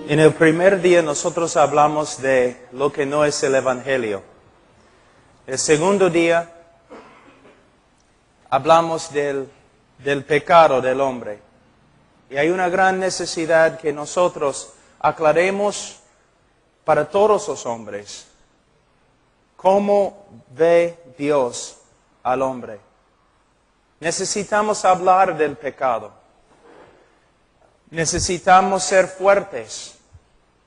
En el primer día nosotros hablamos de lo que no es el Evangelio. El segundo día hablamos del pecado del hombre. Y hay una gran necesidad que nosotros aclaremos para todos los hombres. ¿Cómo ve Dios al hombre? Necesitamos hablar del pecado. Necesitamos ser fuertes.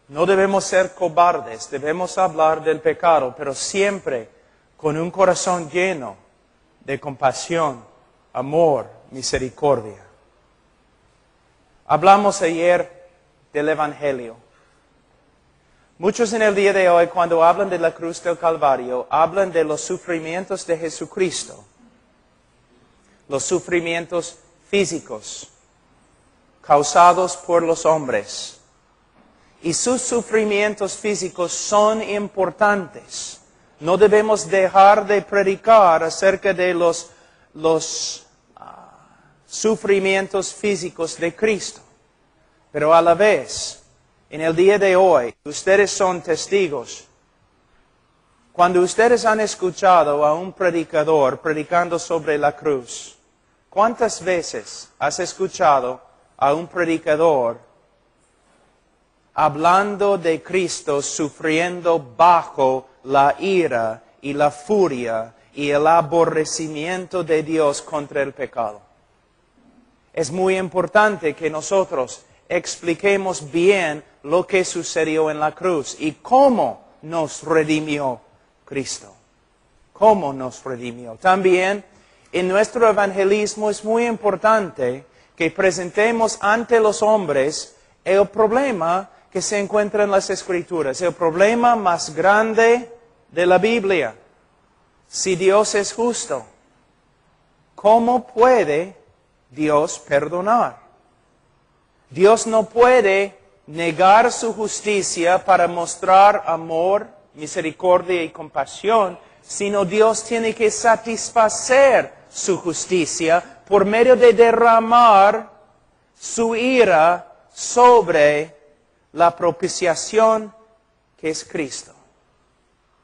No debemos ser cobardes. Debemos hablar del pecado, pero siempre con un corazón lleno de compasión, amor, misericordia. Hablamos ayer del Evangelio. Muchos en el día de hoy, cuando hablan de la cruz del Calvario, hablan de los sufrimientos de Jesucristo. Los sufrimientos físicos causados por los hombres. Y sus sufrimientos físicos son importantes. No debemos dejar de predicar acerca de los sufrimientos físicos de Cristo. Pero a la vez, en el día de hoy, ustedes son testigos. Cuando ustedes han escuchado a un predicador predicando sobre la cruz, ¿cuántas veces has escuchado a un predicador hablando de Cristo sufriendo bajo la ira y la furia y el aborrecimiento de Dios contra el pecado? Es muy importante que nosotros expliquemos bien lo que sucedió en la cruz y cómo nos redimió Cristo. Cómo nos redimió. También en nuestro evangelismo es muy importante que presentemos ante los hombres el problema que se encuentra en las Escrituras, el problema más grande de la Biblia. Si Dios es justo, ¿cómo puede Dios perdonar? Dios no puede negar su justicia para mostrar amor, misericordia y compasión, sino Dios tiene que satisfacer su justicia por medio de derramar su ira sobre la propiciación que es Cristo.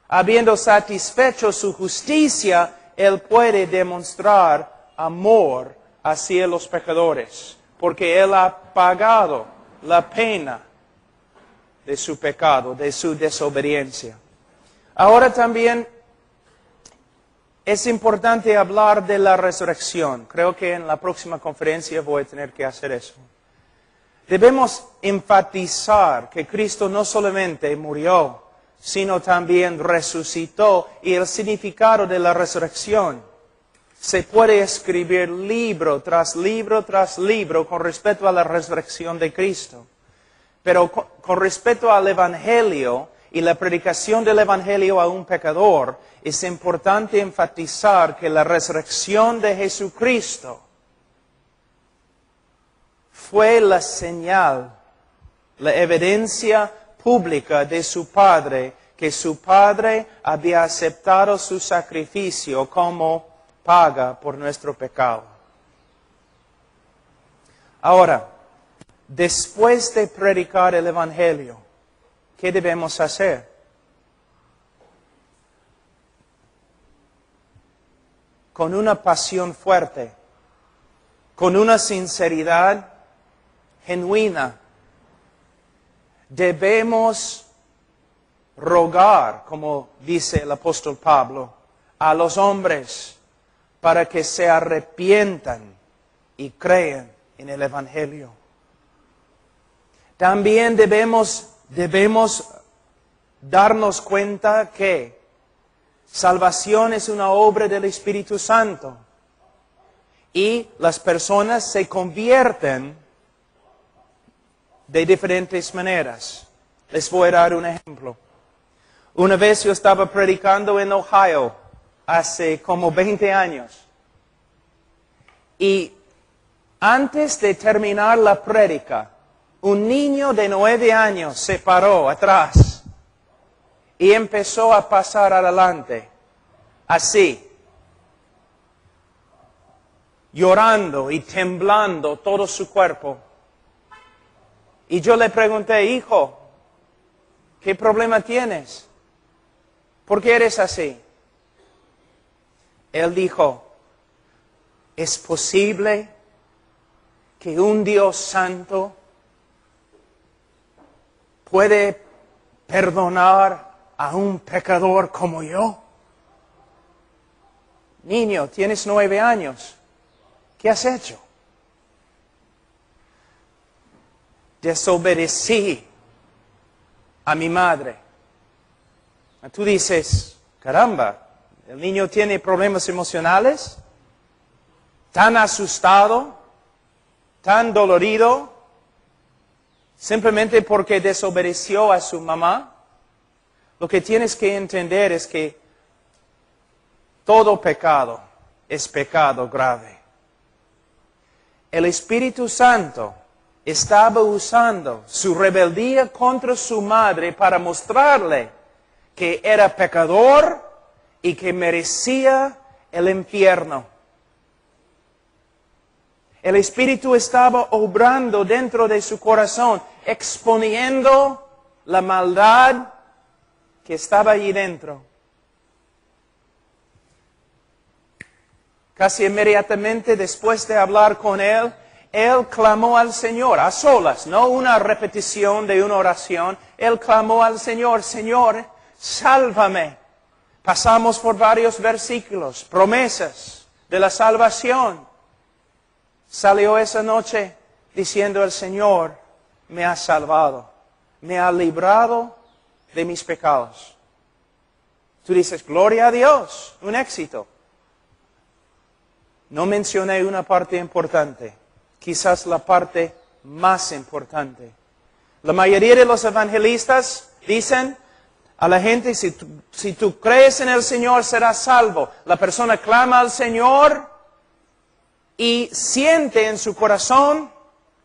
Habiendo satisfecho su justicia, Él puede demostrar amor hacia los pecadores, porque Él ha pagado la pena de su pecado, de su desobediencia. Ahora también es importante hablar de la resurrección. Creo que en la próxima conferencia voy a tener que hacer eso. Debemos enfatizar que Cristo no solamente murió, sino también resucitó, y el significado de la resurrección. Se puede escribir libro tras libro tras libro con respecto a la resurrección de Cristo. Pero con respecto al Evangelio y la predicación del Evangelio a un pecador, es importante enfatizar que la resurrección de Jesucristo fue la señal, la evidencia pública de su Padre, que su Padre había aceptado su sacrificio como paga por nuestro pecado. Ahora, después de predicar el Evangelio, ¿qué debemos hacer? Con una pasión fuerte, con una sinceridad genuina, debemos rogar, como dice el apóstol Pablo, a los hombres para que se arrepientan y crean en el Evangelio. También debemos darnos cuenta que salvación es una obra del Espíritu Santo y las personas se convierten de diferentes maneras. Les voy a dar un ejemplo. Una vez yo estaba predicando en Ohio, hace como 20 años. Y antes de terminar la prédica, un niño de 9 años se paró atrás y empezó a pasar adelante, así, llorando y temblando todo su cuerpo. Y yo le pregunté, hijo, ¿qué problema tienes? ¿Por qué eres así? Él dijo, ¿es posible que un Dios santo puede perdonar a un pecador como yo? Niño, tienes 9 años. ¿Qué has hecho? Desobedecí a mi madre. Tú dices, caramba, el niño tiene problemas emocionales, tan asustado, tan dolorido, simplemente porque desobedeció a su mamá. Lo que tienes que entender es que todo pecado es pecado grave. El Espíritu Santo estaba usando su rebeldía contra su madre para mostrarle que era pecador y que merecía el infierno. El Espíritu estaba obrando dentro de su corazón, exponiendo la maldad que estaba allí dentro. Casi inmediatamente después de hablar con él, él clamó al Señor, a solas, no una repetición de una oración. Él clamó al Señor, Señor, sálvame. Pasamos por varios versículos, promesas de la salvación. Salió esa noche diciendo, el Señor me ha salvado, me ha librado de mis pecados. Tú dices, gloria a Dios, un éxito. No mencioné una parte importante, quizás la parte más importante. La mayoría de los evangelistas dicen a la gente, si tú crees en el Señor serás salvo. La persona clama al Señor y siente en su corazón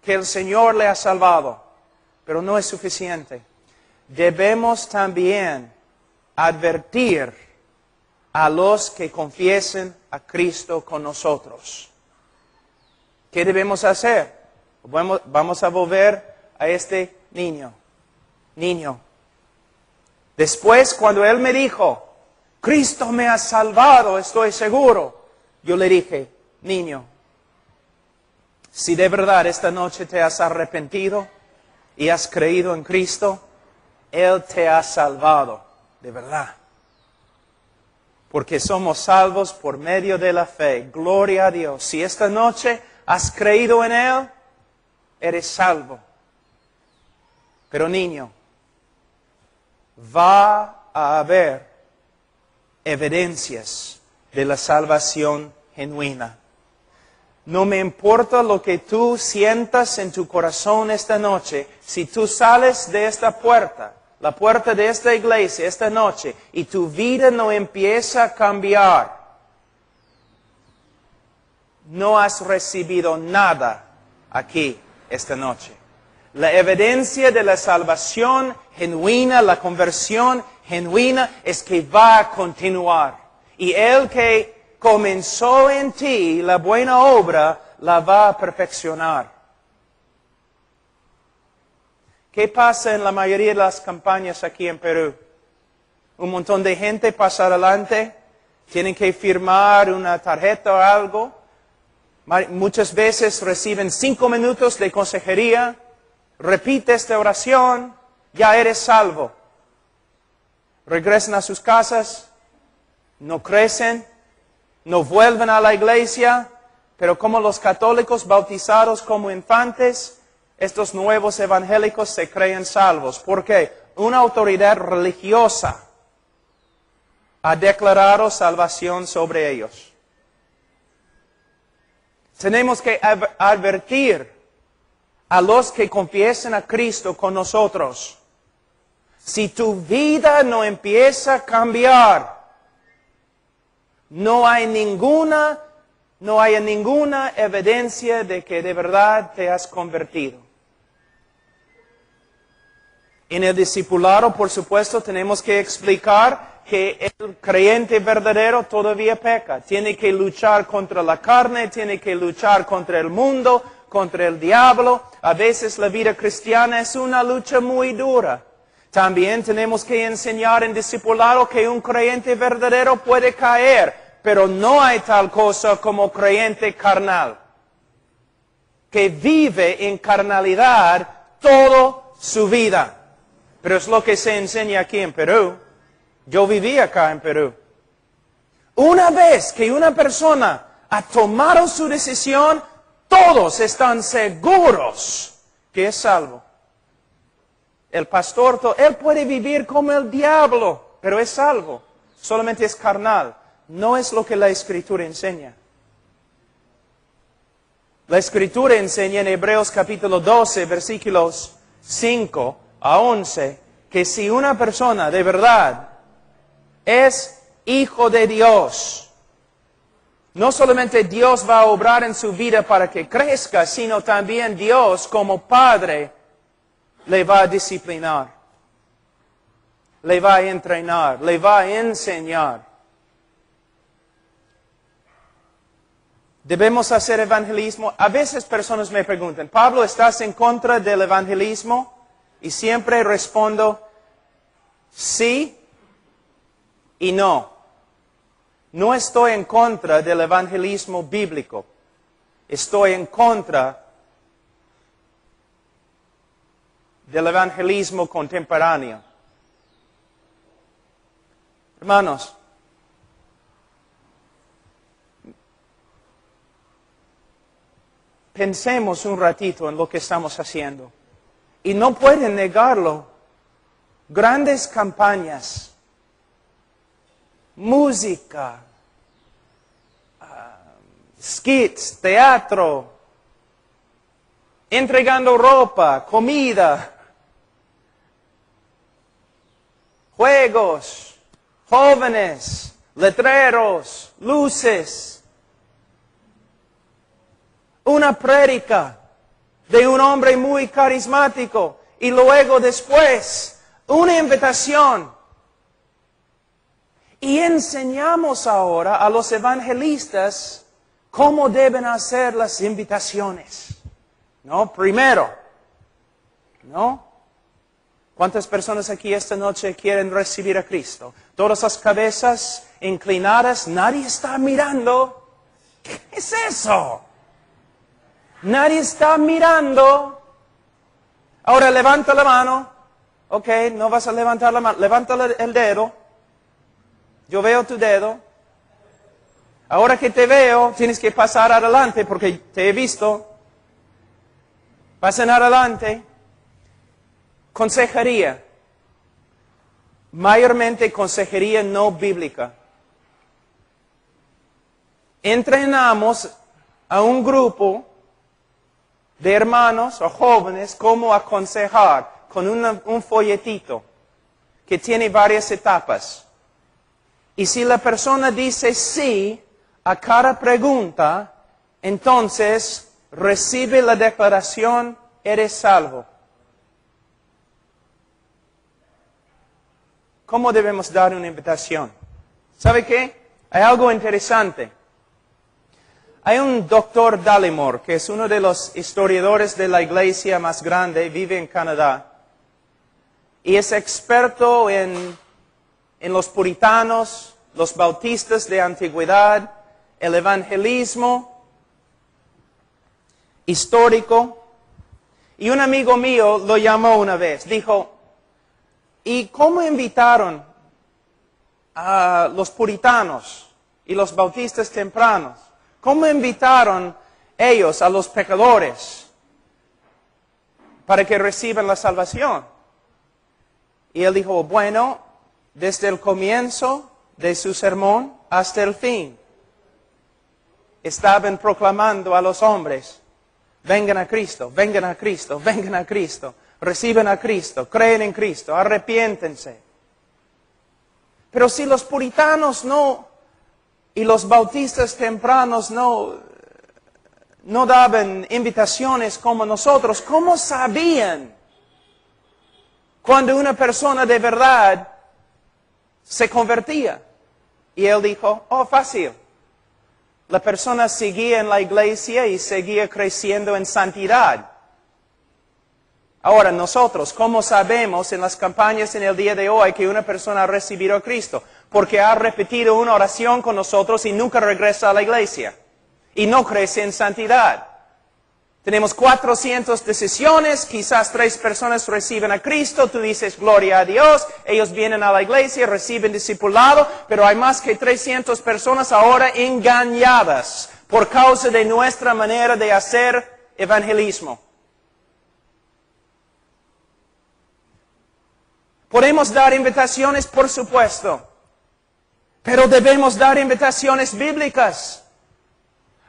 que el Señor le ha salvado. Pero no es suficiente. Debemos también advertir a los que confiesen a Cristo con nosotros. ¿Qué debemos hacer? Vamos a volver a este niño. Después, cuando él me dijo, Cristo me ha salvado, estoy seguro, yo le dije, niño, si de verdad esta noche te has arrepentido y has creído en Cristo, Él te ha salvado, de verdad. Porque somos salvos por medio de la fe. Gloria a Dios. Si esta noche has creído en Él, eres salvo. Pero niño, va a haber evidencias de la salvación genuina. No me importa lo que tú sientas en tu corazón esta noche, si tú sales de esta puerta, la puerta de esta iglesia esta noche, y tu vida no empieza a cambiar, no has recibido nada aquí esta noche. La evidencia de la salvación genuina, la conversión genuina, es que va a continuar. Y el que comenzó en ti la buena obra, la va a perfeccionar. ¿Qué pasa en la mayoría de las campañas aquí en Perú? Un montón de gente pasa adelante, tienen que firmar una tarjeta o algo. Muchas veces reciben 5 minutos de consejería. Repite esta oración, ya eres salvo. Regresan a sus casas, no crecen, no vuelven a la iglesia, pero como los católicos bautizados como infantes, estos nuevos evangélicos se creen salvos. ¿Por qué? Una autoridad religiosa ha declarado salvación sobre ellos. Tenemos que advertir a los que confiesen a Cristo con nosotros. Si tu vida no empieza a cambiar, no hay ninguna evidencia de que de verdad te has convertido. En el discipulado, por supuesto, tenemos que explicar que el creyente verdadero todavía peca. Tiene que luchar contra la carne, tiene que luchar contra el mundo, contra el diablo. A veces la vida cristiana es una lucha muy dura. También tenemos que enseñar en discipulado que un creyente verdadero puede caer, pero no hay tal cosa como creyente carnal, que vive en carnalidad toda su vida. Pero es lo que se enseña aquí en Perú. Yo viví acá en Perú. Una vez que una persona ha tomado su decisión, todos están seguros que es salvo. El pastor, él puede vivir como el diablo, pero es salvo. Solamente es carnal. No es lo que la Escritura enseña. La Escritura enseña en Hebreos capítulo 12, versículos 5 a 11, que si una persona de verdad es hijo de Dios, no solamente Dios va a obrar en su vida para que crezca, sino también Dios como Padre le va a disciplinar, le va a entrenar, le va a enseñar. ¿Debemos hacer evangelismo? A veces personas me preguntan, Pablo, ¿estás en contra del evangelismo? Y siempre respondo, sí y no. No estoy en contra del evangelismo bíblico. Estoy en contra del evangelismo contemporáneo. Hermanos, pensemos un ratito en lo que estamos haciendo. Y no pueden negarlo. Grandes campañas, música, skits, teatro, entregando ropa, comida, juegos, jóvenes, letreros, luces, una prédica de un hombre muy carismático y luego después una invitación. Y enseñamos ahora a los evangelistas cómo deben hacer las invitaciones. ¿No? Primero, ¿no? ¿Cuántas personas aquí esta noche quieren recibir a Cristo? Todas las cabezas inclinadas, nadie está mirando. ¿Qué es eso? Nadie está mirando. Ahora levanta la mano. Ok, no vas a levantar la mano. Levanta el dedo. Yo veo tu dedo. Ahora que te veo, tienes que pasar adelante porque te he visto. Pasen adelante. Consejería. Mayormente consejería no bíblica. Entrenamos a un grupo de hermanos o jóvenes cómo aconsejar con un folletito que tiene varias etapas. Y si la persona dice sí a cada pregunta, entonces recibe la declaración, eres salvo. ¿Cómo debemos dar una invitación? ¿Sabe qué? Hay algo interesante. Hay un doctor Dallimore, que es uno de los historiadores de la iglesia más grande, vive en Canadá. Y es experto en los puritanos, los bautistas de antigüedad, el evangelismo histórico. Y un amigo mío lo llamó una vez, dijo, ¿y cómo invitaron a los puritanos y los bautistas tempranos? ¿Cómo invitaron ellos a los pecadores para que reciban la salvación? Y él dijo, bueno, desde el comienzo de su sermón hasta el fin, estaban proclamando a los hombres, vengan a Cristo, vengan a Cristo, vengan a Cristo, reciben a Cristo, creen en Cristo, arrepiéntense. Pero si los puritanos no, y los bautistas tempranos no daban invitaciones como nosotros, ¿cómo sabían cuando una persona de verdad se convertía? Y él dijo, oh, fácil. La persona seguía en la iglesia y seguía creciendo en santidad. Ahora nosotros, ¿cómo sabemos en las campañas en el día de hoy que una persona ha recibido a Cristo? Porque ha repetido una oración con nosotros y nunca regresa a la iglesia. Y no crece en santidad. Tenemos 400 decisiones, quizás 3 personas reciben a Cristo, tú dices gloria a Dios, ellos vienen a la iglesia, reciben discipulado, pero hay más que 300 personas ahora engañadas por causa de nuestra manera de hacer evangelismo. Podemos dar invitaciones, por supuesto, pero debemos dar invitaciones bíblicas.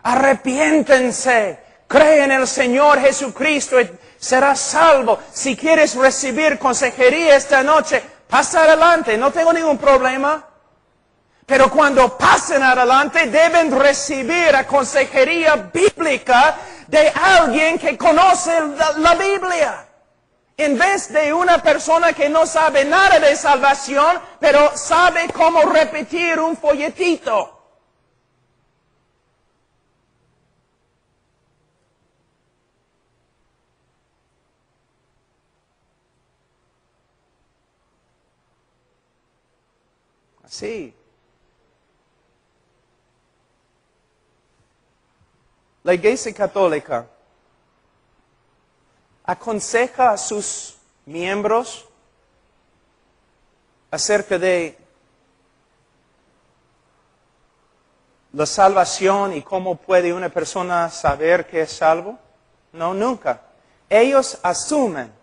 Arrepiéntense, cree en el Señor Jesucristo y serás salvo. Si quieres recibir consejería esta noche, pasa adelante, no tengo ningún problema. Pero cuando pasen adelante, deben recibir la consejería bíblica de alguien que conoce la Biblia. En vez de una persona que no sabe nada de salvación, pero sabe cómo repetir un folletito. Así. La Iglesia Católica aconseja a sus miembros acerca de la salvación y cómo puede una persona saber que es salvo. No, nunca. Ellos asumen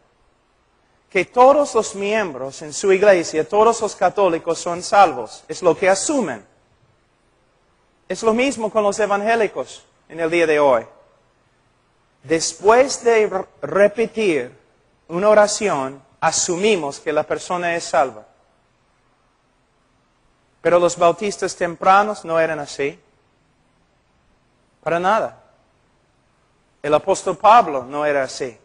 que todos los miembros en su iglesia, todos los católicos son salvos. Es lo que asumen. Es lo mismo con los evangélicos en el día de hoy. Después de repetir una oración, asumimos que la persona es salva. Pero los bautistas tempranos no eran así. Para nada. El apóstol Pablo no era así.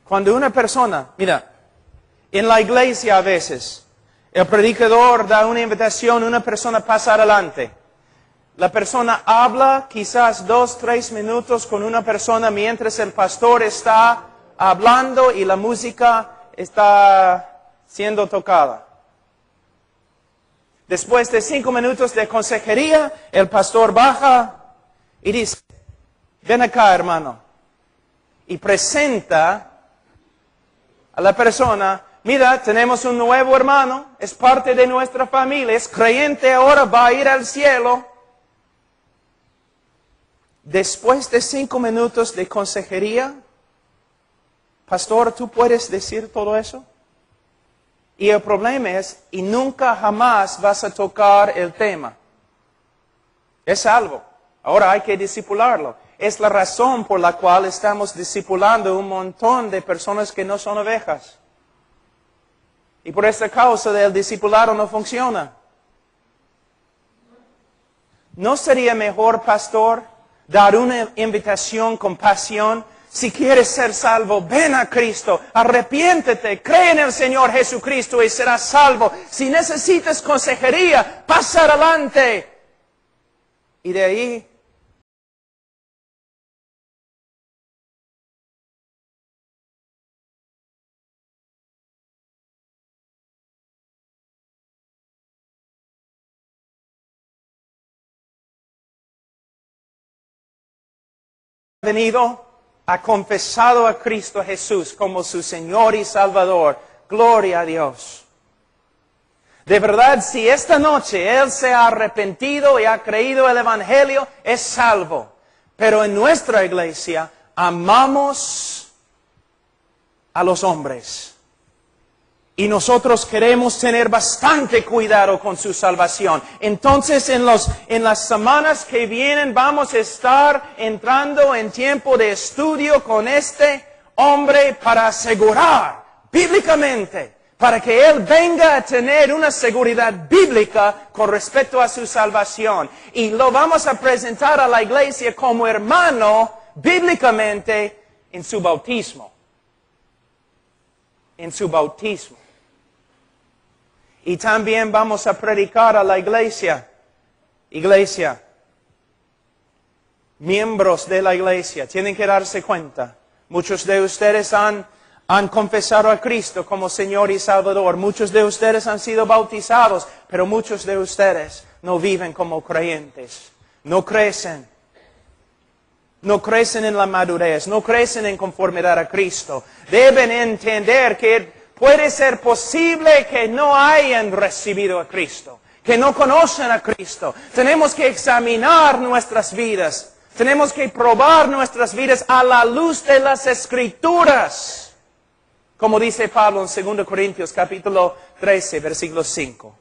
Cuando una persona, mira, en la iglesia a veces, el predicador da una invitación, una persona pasa adelante. La persona habla quizás 2, 3 minutos con una persona mientras el pastor está hablando y la música está siendo tocada. Después de 5 minutos de consejería, el pastor baja y dice, ven acá, hermano. Y presenta a la persona, mira, tenemos un nuevo hermano, es parte de nuestra familia, es creyente ahora, va a ir al cielo. Después de 5 minutos de consejería, pastor, ¿tú puedes decir todo eso? Y el problema es, y nunca jamás vas a tocar el tema. Es salvo. Ahora hay que discipularlo. Es la razón por la cual estamos discipulando un montón de personas que no son ovejas. Y por esta causa el discipulado no funciona. ¿No sería mejor, pastor, dar una invitación con pasión? Si quieres ser salvo, ven a Cristo, arrepiéntete, cree en el Señor Jesucristo y serás salvo. Si necesitas consejería, pasa adelante. Y de ahí venido, ha confesado a Cristo Jesús como su Señor y Salvador. Gloria a Dios. De verdad, si esta noche Él se ha arrepentido y ha creído el Evangelio, es salvo. Pero en nuestra iglesia amamos a los hombres. Y nosotros queremos tener bastante cuidado con su salvación. Entonces, en las semanas que vienen vamos a estar entrando en tiempo de estudio con este hombre para asegurar bíblicamente, para que él venga a tener una seguridad bíblica con respecto a su salvación. Y lo vamos a presentar a la iglesia como hermano bíblicamente en su bautismo. En su bautismo. Y también vamos a predicar a la iglesia Iglesia, miembros de la iglesia, tienen que darse cuenta. Muchos de ustedes han confesado a Cristo como Señor y Salvador. Muchos de ustedes han sido bautizados, pero muchos de ustedes no viven como creyentes. No crecen. No crecen en la madurez, no crecen en conformidad a Cristo. Deben entender que puede ser posible que no hayan recibido a Cristo, que no conocen a Cristo. Tenemos que examinar nuestras vidas. Tenemos que probar nuestras vidas a la luz de las Escrituras. Como dice Pablo en 2 Corintios capítulo 13, versículo 5.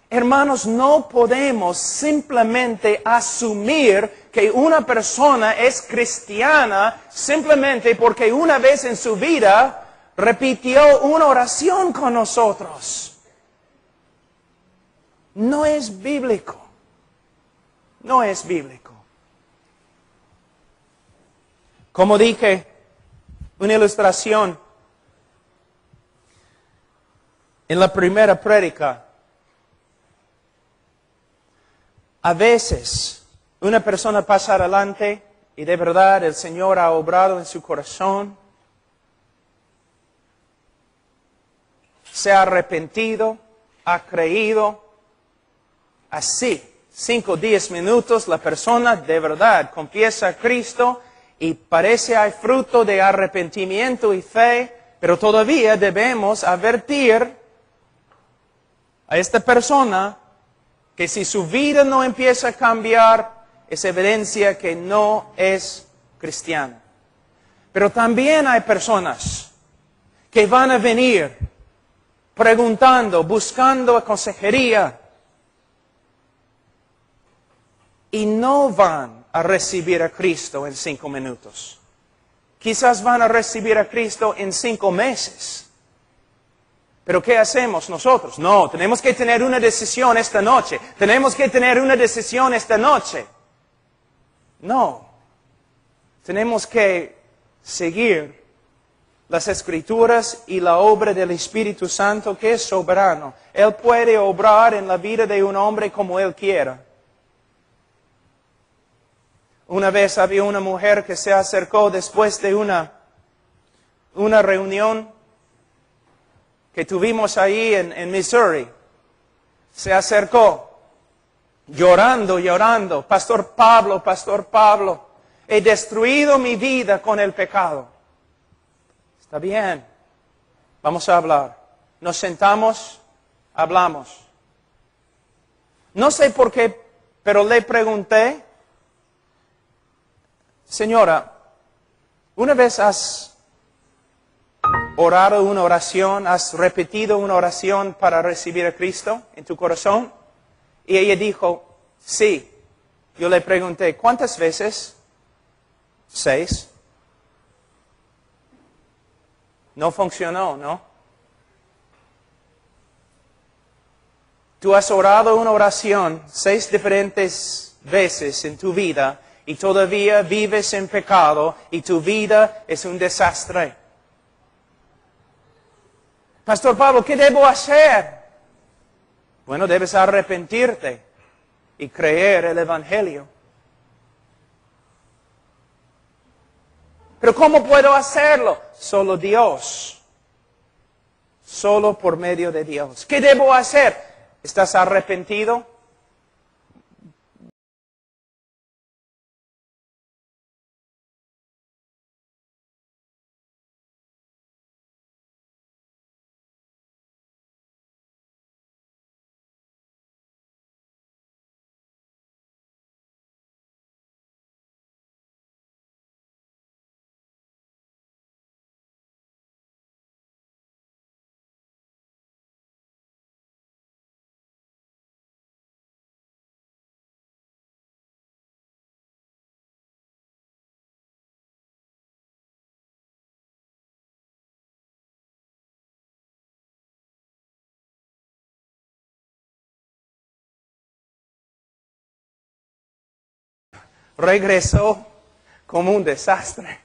Hermanos, no podemos simplemente asumir que una persona es cristiana simplemente porque una vez en su vida repitió una oración con nosotros. No es bíblico. No es bíblico. Como dije, una ilustración en la primera prédica. A veces, una persona pasa adelante y de verdad el Señor ha obrado en su corazón. Se ha arrepentido, ha creído. Así, 5 o 10 minutos, la persona de verdad confiesa a Cristo y parece hay fruto de arrepentimiento y fe, pero todavía debemos advertir a esta persona que si su vida no empieza a cambiar, es evidencia que no es cristiano. Pero también hay personas que van a venir preguntando, buscando consejería, y no van a recibir a Cristo en 5 minutos. Quizás van a recibir a Cristo en 5 meses. Pero ¿qué hacemos nosotros? No, tenemos que tener una decisión esta noche. Tenemos que tener una decisión esta noche. No. Tenemos que seguir las Escrituras y la obra del Espíritu Santo que es soberano. Él puede obrar en la vida de un hombre como Él quiera. Una vez había una mujer que se acercó después de una reunión que tuvimos ahí en Missouri. Se acercó, llorando. Pastor Pablo, he destruido mi vida con el pecado. Está bien, vamos a hablar. Nos sentamos, hablamos. No sé por qué, pero le pregunté, señora, ¿una vez has orado una oración, has repetido una oración para recibir a Cristo en tu corazón? Y ella dijo, sí. Yo le pregunté, ¿cuántas veces? 6. No funcionó, ¿no? Tú has orado una oración 6 diferentes veces en tu vida y todavía vives en pecado y tu vida es un desastre. Pastor Pablo, ¿qué debo hacer? Bueno, debes arrepentirte y creer el Evangelio. Pero ¿cómo puedo hacerlo? Solo Dios. Solo por medio de Dios. ¿Qué debo hacer? ¿Estás arrepentido? Regresó como un desastre.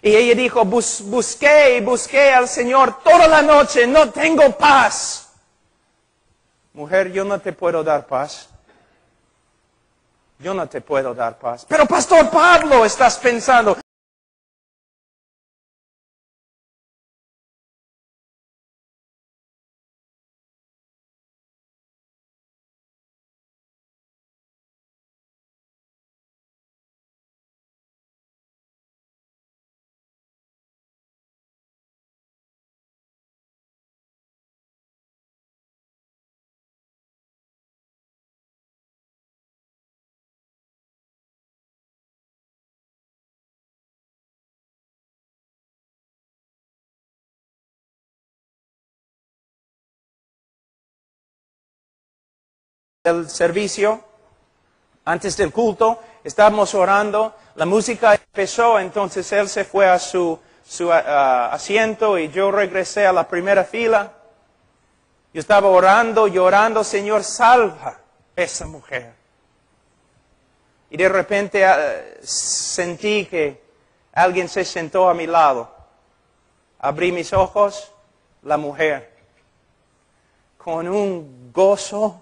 Y ella dijo, busqué al Señor toda la noche, no tengo paz. mujer, yo no te puedo dar paz. Yo no te puedo dar paz. Pero Pastor Pablo, estás pensando. El servicio, antes del culto, estábamos orando, la música empezó, entonces él se fue a su asiento y yo regresé a la primera fila. Yo estaba orando, llorando, Señor, salva esa mujer. Y de repente sentí que alguien se sentó a mi lado. Abrí mis ojos, la mujer, con un gozo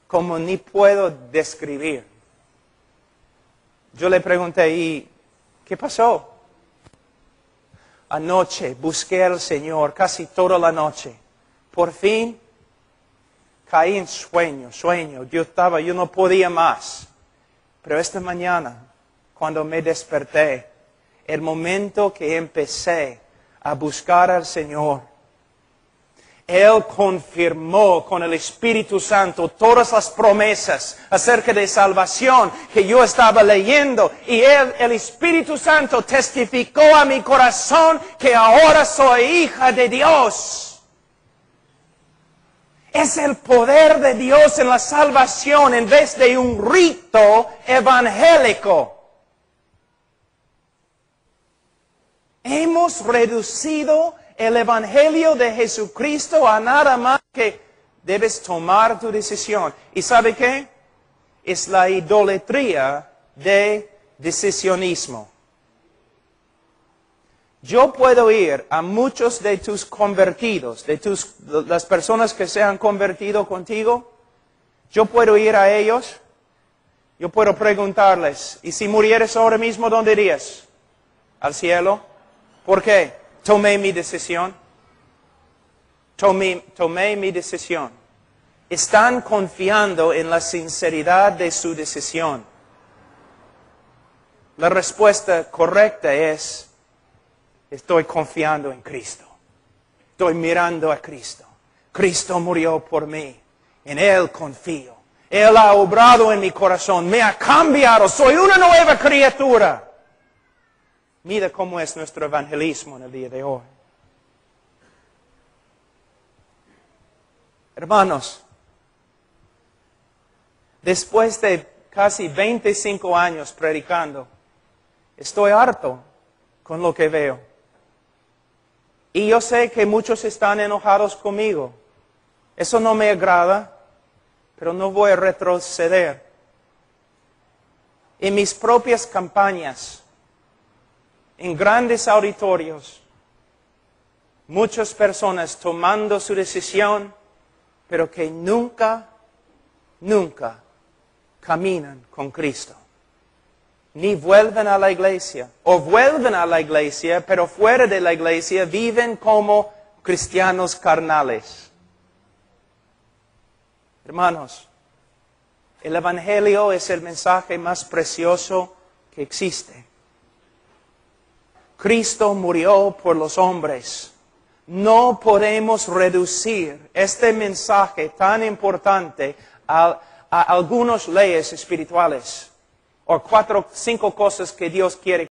como ni puedo describir. Yo le pregunté, ¿y qué pasó? Anoche busqué al Señor casi toda la noche. Por fin caí en sueño. Yo no podía más. Pero esta mañana, cuando me desperté, el momento que empecé a buscar al Señor, Él confirmó con el Espíritu Santo todas las promesas acerca de salvación que yo estaba leyendo. Y el Espíritu Santo testificó a mi corazón que ahora soy hija de Dios. Es el poder de Dios en la salvación en vez de un rito evangélico. Hemos reducido el Evangelio de Jesucristo a nada más que debes tomar tu decisión. ¿Y sabe qué? Es la idolatría de decisionismo. Yo puedo ir a muchos de tus convertidos, las personas que se han convertido contigo. Yo puedo ir a ellos. Yo puedo preguntarles, ¿y si murieres ahora mismo, dónde irías? ¿Al cielo? ¿Por qué? Tomé mi decisión. Tomé mi decisión. Están confiando en la sinceridad de su decisión. La respuesta correcta es, estoy confiando en Cristo. Estoy mirando a Cristo. Cristo murió por mí. En Él confío. Él ha obrado en mi corazón. Me ha cambiado. Soy una nueva criatura. Mira cómo es nuestro evangelismo en el día de hoy. Hermanos, después de casi 25 años predicando, estoy harto con lo que veo. Y yo sé que muchos están enojados conmigo. Eso no me agrada, pero no voy a retroceder. En mis propias campañas, en grandes auditorios, muchas personas tomando su decisión, pero que nunca caminan con Cristo. Ni vuelven a la iglesia, o vuelven a la iglesia, pero fuera de la iglesia viven como cristianos carnales. Hermanos, el Evangelio es el mensaje más precioso que existe. Cristo murió por los hombres. No podemos reducir este mensaje tan importante a algunas leyes espirituales o 4 o 5 cosas que Dios quiere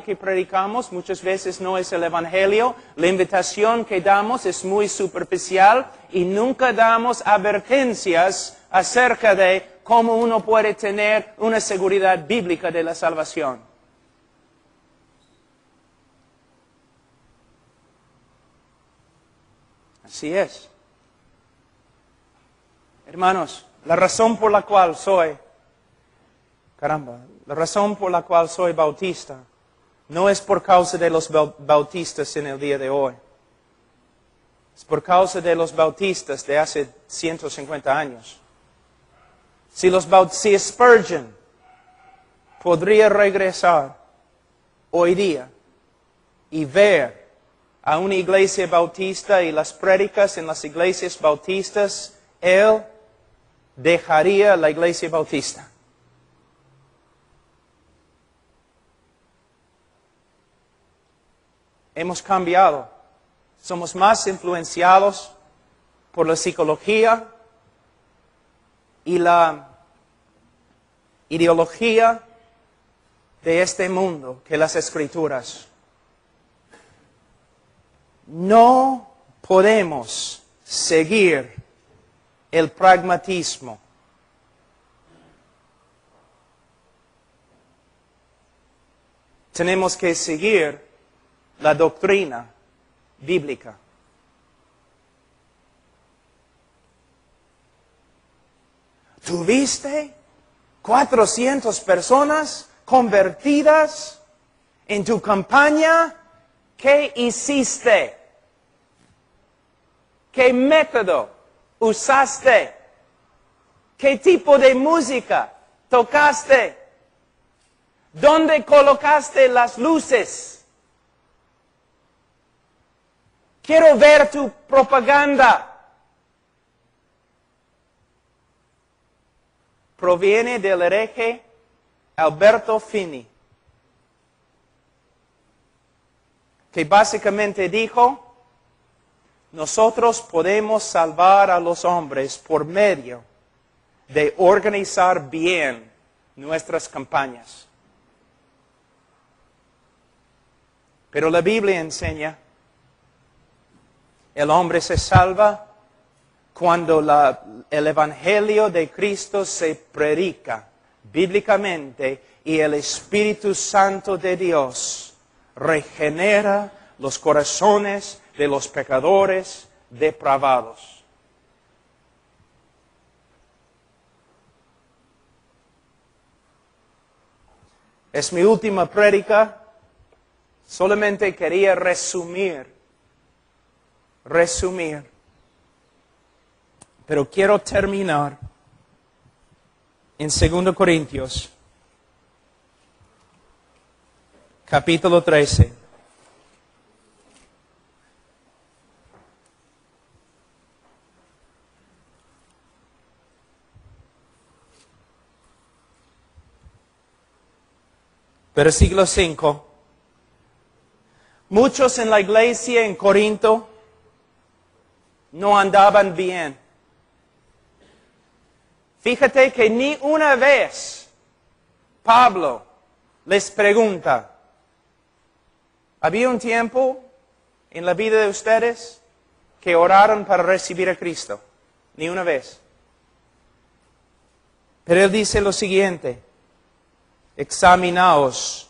que predicamos muchas veces no es el Evangelio. La invitación que damos es muy superficial y nunca damos advertencias acerca de cómo uno puede tener una seguridad bíblica de la salvación. Así es. Hermanos, la razón por la cual soy bautista no es por causa de los bautistas en el día de hoy. Es por causa de los bautistas de hace 150 años. Si Spurgeon podría regresar hoy día y ver a una iglesia bautista y las prédicas en las iglesias bautistas, él dejaría la iglesia bautista. Hemos cambiado. Somos más influenciados por la psicología y la ideología de este mundo que las Escrituras. No podemos seguir el pragmatismo. Tenemos que seguir la doctrina bíblica. ¿Tuviste 400 personas convertidas en tu campaña? ¿Qué hiciste? ¿Qué método usaste? ¿Qué tipo de música tocaste? ¿Dónde colocaste las luces? Quiero ver tu propaganda. Proviene del hereje Alberto Finney, que básicamente dijo: nosotros podemos salvar a los hombres por medio de organizar bien nuestras campañas. Pero la Biblia enseña: el hombre se salva cuando el Evangelio de Cristo se predica bíblicamente y el Espíritu Santo de Dios regenera los corazones de los pecadores depravados. Es mi última prédica. Solamente quería resumir. Pero quiero terminar en 2 Corintios, capítulo 13. Versículo 5. Muchos en la iglesia en Corinto no andaban bien. Fíjate que ni una vez Pablo les pregunta: ¿había un tiempo en la vida de ustedes que oraron para recibir a Cristo? Ni una vez. Pero él dice lo siguiente: examinaos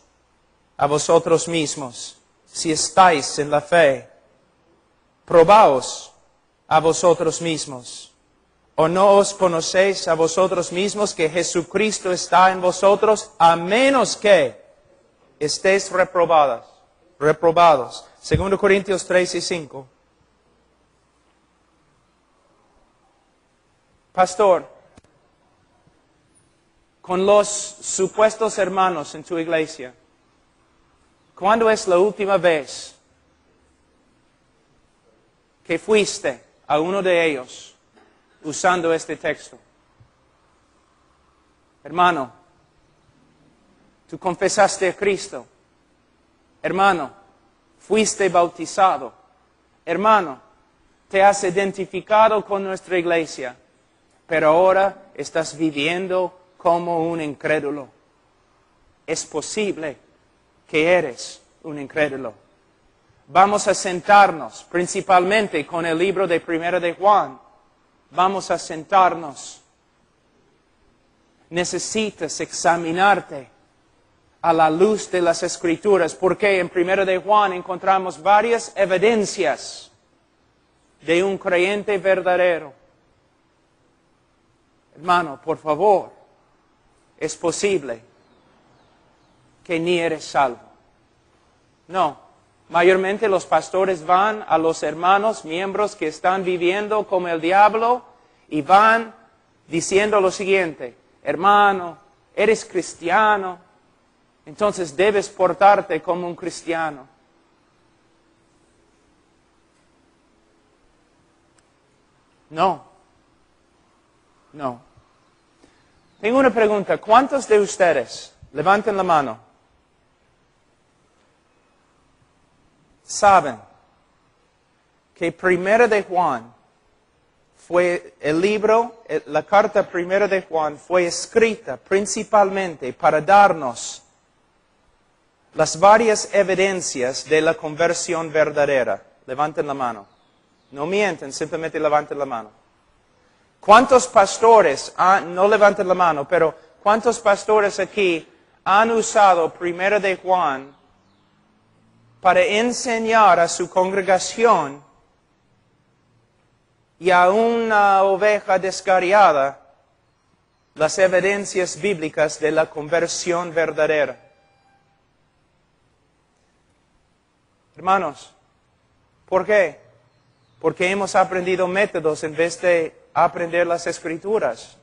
a vosotros mismos si estáis en la fe. Probaos a vosotros mismos. ¿O no os conocéis a vosotros mismos que Jesucristo está en vosotros, a menos que estéis reprobados? 2 Corintios 3 y 5. Pastor, con los supuestos hermanos en tu iglesia, ¿cuándo es la última vez que fuiste a uno de ellos usando este texto? Hermano, tú confesaste a Cristo. Hermano, fuiste bautizado. Hermano, te has identificado con nuestra iglesia, pero ahora estás viviendo como un incrédulo. Es posible que eres un incrédulo. Vamos a sentarnos, principalmente con el libro de Primera de Juan. Vamos a sentarnos. Necesitas examinarte a la luz de las Escrituras, porque en Primera de Juan encontramos varias evidencias de un creyente verdadero. Hermano, por favor, es posible que ni eres salvo. No, mayormente los pastores van a los hermanos, miembros que están viviendo como el diablo, y van diciendo lo siguiente: hermano, eres cristiano, entonces debes portarte como un cristiano. No. Tengo una pregunta. ¿Cuántos de ustedes, levanten la mano, saben que Primera de Juan fue el libro, la carta Primera de Juan fue escrita principalmente para darnos las varias evidencias de la conversión verdadera? Levanten la mano. No mienten, simplemente levanten la mano. ¿Cuántos pastores, no levanten la mano, pero cuántos pastores aquí han usado Primera de Juan para enseñar a su congregación y a una oveja descarriada las evidencias bíblicas de la conversión verdadera? Hermanos, ¿por qué? Porque hemos aprendido métodos en vez de aprender las Escrituras.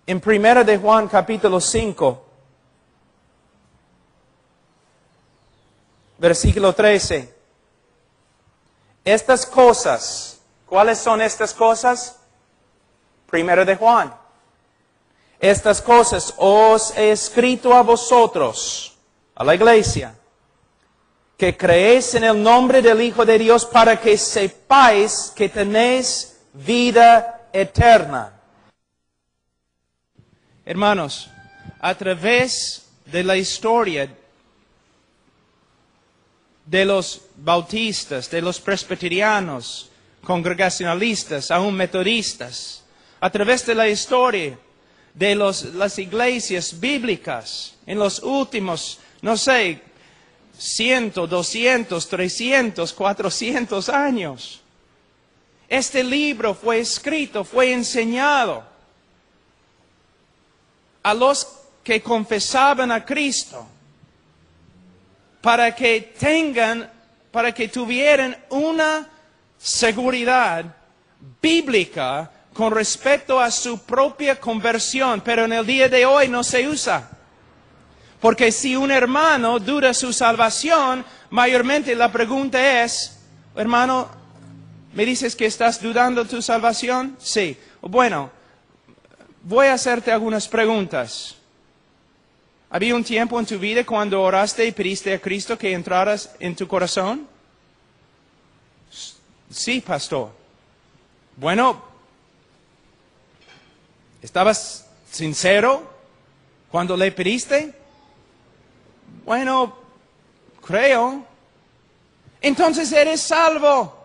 En Primera de Juan capítulo 5, versículo 13. Estas cosas, ¿cuáles son estas cosas? Primera de Juan. Estas cosas os he escrito a vosotros, a la iglesia, que creéis en el nombre del Hijo de Dios, para que sepáis que tenéis vida eterna. Hermanos, a través de la historia de los bautistas, de los presbiterianos, congregacionalistas, aún metodistas, a través de la historia de las iglesias bíblicas, en los últimos, 100, 200, 300, 400 años. Este libro fue escrito, fue enseñado a los que confesaban a Cristo, para que tuvieran una seguridad bíblica con respecto a su propia conversión, pero en el día de hoy no se usa. Porque si un hermano duda su salvación, mayormente la pregunta es: hermano, ¿me dices que estás dudando tu salvación? Sí. Bueno, voy a hacerte algunas preguntas. ¿Había un tiempo en tu vida cuando oraste y pediste a Cristo que entraras en tu corazón? Sí, pastor. Bueno, ¿estabas sincero cuando le pediste? Bueno, creo. Entonces eres salvo.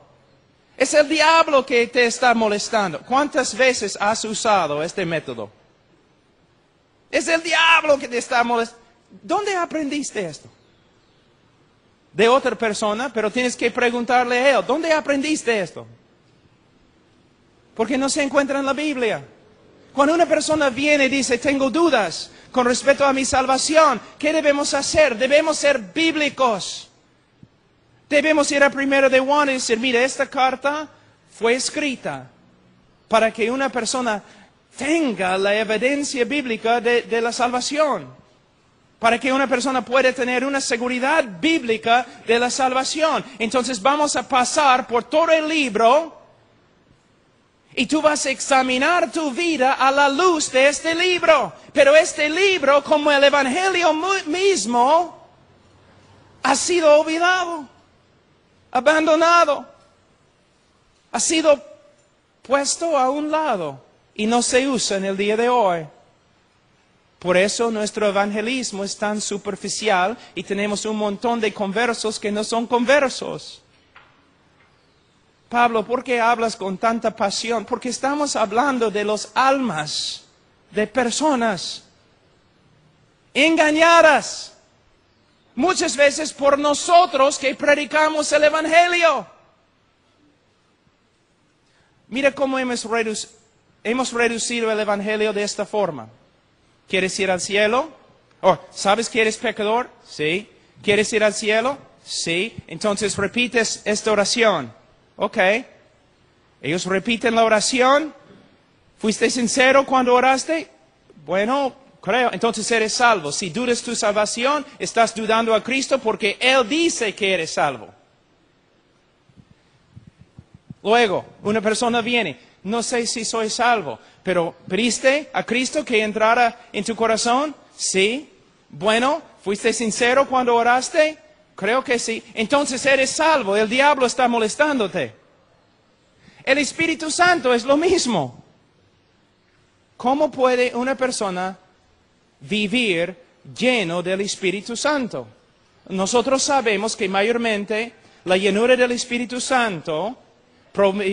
Es el diablo que te está molestando. ¿Cuántas veces has usado este método? Es el diablo que te está molestando. ¿Dónde aprendiste esto? De otra persona, pero tienes que preguntarle a él: ¿dónde aprendiste esto? Porque no se encuentra en la Biblia. Cuando una persona viene y dice: tengo dudas con respecto a mi salvación, ¿qué debemos hacer? Debemos ser bíblicos. Debemos ir a Primera de Juan y decir: mira, esta carta fue escrita para que una persona tenga la evidencia bíblica de la salvación. Para que una persona pueda tener una seguridad bíblica de la salvación. Entonces vamos a pasar por todo el libro y tú vas a examinar tu vida a la luz de este libro. Pero este libro, como el Evangelio mismo, ha sido olvidado, abandonado, ha sido puesto a un lado y no se usa en el día de hoy. Por eso nuestro evangelismo es tan superficial y tenemos un montón de conversos que no son conversos. Pablo, ¿por qué hablas con tanta pasión? Porque estamos hablando de los almas de personas engañadas. Muchas veces por nosotros que predicamos el evangelio. Mira cómo hemos reducido el evangelio de esta forma. ¿Quieres ir al cielo? Oh, ¿sabes que eres pecador? Sí. ¿Quieres ir al cielo? Sí. Entonces repites esta oración. Ok. Ellos repiten la oración. ¿Fuiste sincero cuando oraste? Bueno, creo. Entonces eres salvo. Si dudas tu salvación, estás dudando a Cristo porque Él dice que eres salvo. Luego, una persona viene. No sé si soy salvo, pero ¿pediste a Cristo que entrara en tu corazón? Sí. Bueno, ¿fuiste sincero cuando oraste? Creo que sí. Entonces eres salvo. El diablo está molestándote. El Espíritu Santo es lo mismo. ¿Cómo puede una persona vivir lleno del Espíritu Santo? Nosotros sabemos que mayormente la llenura del Espíritu Santo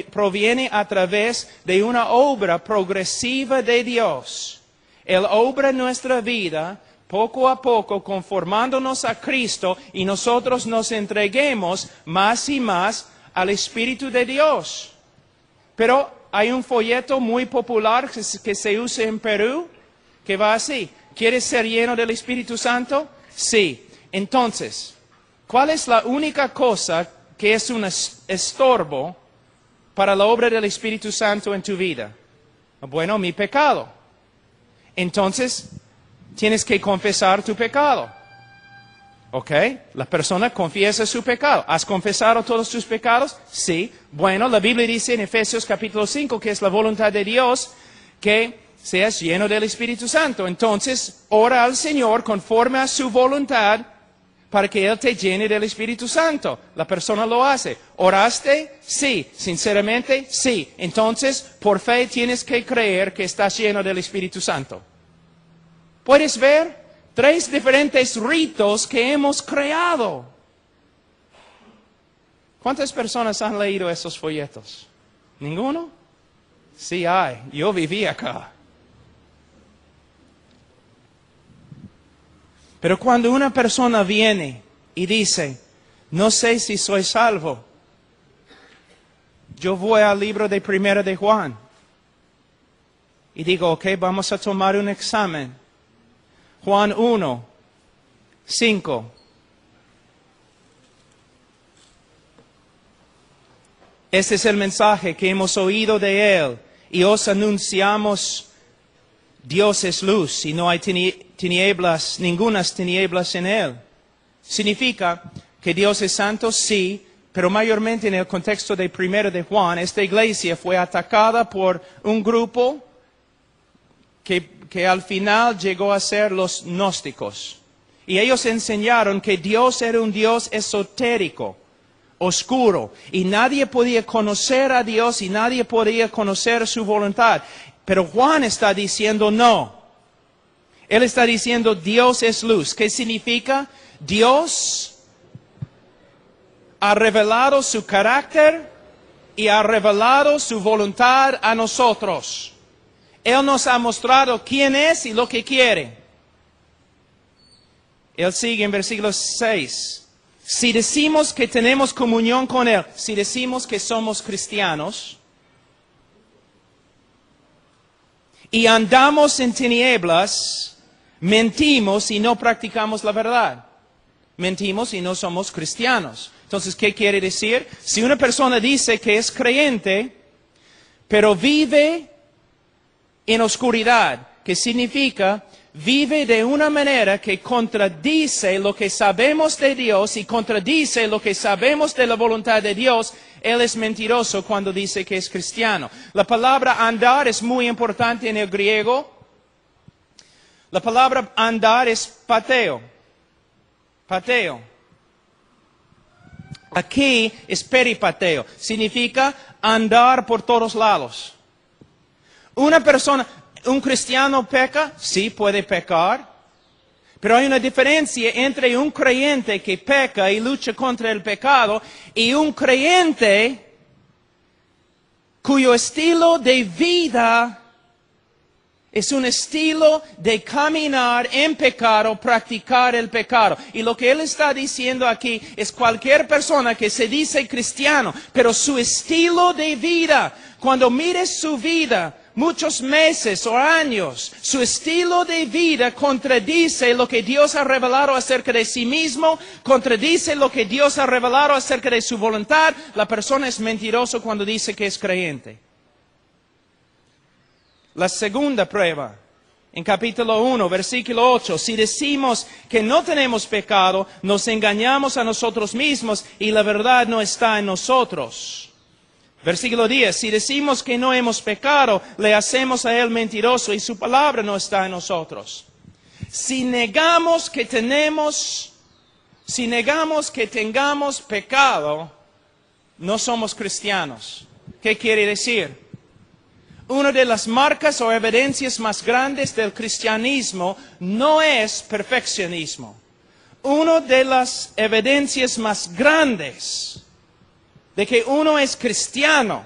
proviene a través de una obra progresiva de Dios. Él obra en nuestra vida poco a poco conformándonos a Cristo y nosotros nos entreguemos más y más al Espíritu de Dios. Pero hay un folleto muy popular que se usa en Perú que va así. ¿Quieres ser lleno del Espíritu Santo? Sí. Entonces, ¿cuál es la única cosa que es un estorbo para la obra del Espíritu Santo en tu vida? Bueno, mi pecado. Entonces, tienes que confesar tu pecado. ¿Ok? La persona confiesa su pecado. ¿Has confesado todos tus pecados? Sí. Bueno, la Biblia dice en Efesios capítulo 5 que es la voluntad de Dios que seas lleno del Espíritu Santo. Entonces, ora al Señor conforme a su voluntad para que Él te llene del Espíritu Santo. La persona lo hace. ¿Oraste? Sí. Sinceramente, sí. Entonces, por fe tienes que creer que estás lleno del Espíritu Santo. ¿Puedes ver? 3 diferentes ritos que hemos creado. ¿Cuántas personas han leído esos folletos? ¿Ninguno? Sí hay. Yo viví acá. Pero cuando una persona viene y dice, no sé si soy salvo, yo voy al libro de Primera de Juan y digo, ok, vamos a tomar un examen. Juan 1, 5. Este es el mensaje que hemos oído de Él y os anunciamos. Dios es luz y no hay tinieblas, ningunas tinieblas en Él. ¿Significa que Dios es santo? Sí, pero mayormente en el contexto de Primera de Juan, esta iglesia fue atacada por un grupo que al final llegó a ser los gnósticos. Y ellos enseñaron que Dios era un Dios esotérico, oscuro, y nadie podía conocer a Dios y nadie podía conocer su voluntad. Pero Juan está diciendo no. Él está diciendo Dios es luz. ¿Qué significa? Dios ha revelado su carácter y ha revelado su voluntad a nosotros. Él nos ha mostrado quién es y lo que quiere. Él sigue en versículo 6. Si decimos que tenemos comunión con Él, si decimos que somos cristianos, y andamos en tinieblas, mentimos y no practicamos la verdad. Mentimos y no somos cristianos. Entonces, ¿qué quiere decir? Si una persona dice que es creyente, pero vive en oscuridad, ¿qué significa? Vive de una manera que contradice lo que sabemos de Dios y contradice lo que sabemos de la voluntad de Dios. Él es mentiroso cuando dice que es cristiano. La palabra andar es muy importante en el griego. La palabra andar es pateo. Pateo. Aquí es peripateo. Significa andar por todos lados. Una persona, ¿Un cristiano peca? Sí, puede pecar. Pero hay una diferencia entre un creyente que peca y lucha contra el pecado y un creyente cuyo estilo de vida es un estilo de caminar en pecado, practicar el pecado. Y lo que él está diciendo aquí es cualquier persona que se dice cristiano, pero su estilo de vida, cuando mires su vida, muchos meses o años, su estilo de vida contradice lo que Dios ha revelado acerca de sí mismo, contradice lo que Dios ha revelado acerca de su voluntad, la persona es mentiroso cuando dice que es creyente. La segunda prueba, en capítulo 1, versículo 8, si decimos que no tenemos pecado, nos engañamos a nosotros mismos y la verdad no está en nosotros. Versículo 10, si decimos que no hemos pecado, le hacemos a él mentiroso y su palabra no está en nosotros. Si negamos que tengamos pecado, no somos cristianos. ¿Qué quiere decir? Una de las marcas o evidencias más grandes del cristianismo no es perfeccionismo. Una de las evidencias más grandes de que uno es cristiano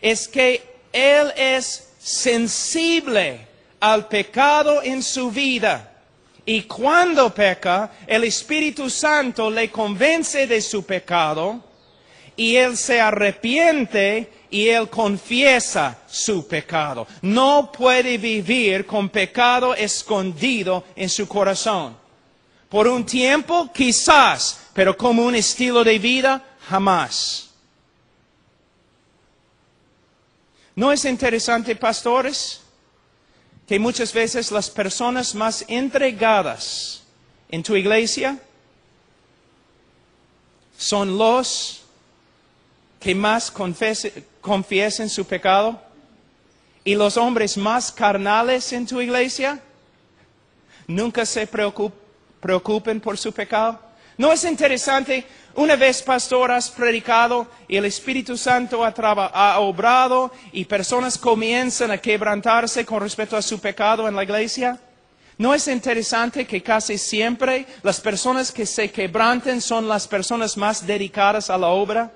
es que él es sensible al pecado en su vida. Y cuando peca, el Espíritu Santo le convence de su pecado y él se arrepiente y él confiesa su pecado. No puede vivir con pecado escondido en su corazón. Por un tiempo, quizás, pero como un estilo de vida, jamás. ¿No es interesante, pastores, que muchas veces las personas más entregadas en tu iglesia son los que más confiesen su pecado? ¿Y los hombres más carnales en tu iglesia nunca se preocupen por su pecado? ¿No es interesante? Una vez, pastor, has predicado y el Espíritu Santo ha obrado y personas comienzan a quebrantarse con respecto a su pecado en la iglesia. ¿No es interesante que casi siempre las personas que se quebranten son las personas más dedicadas a la obra?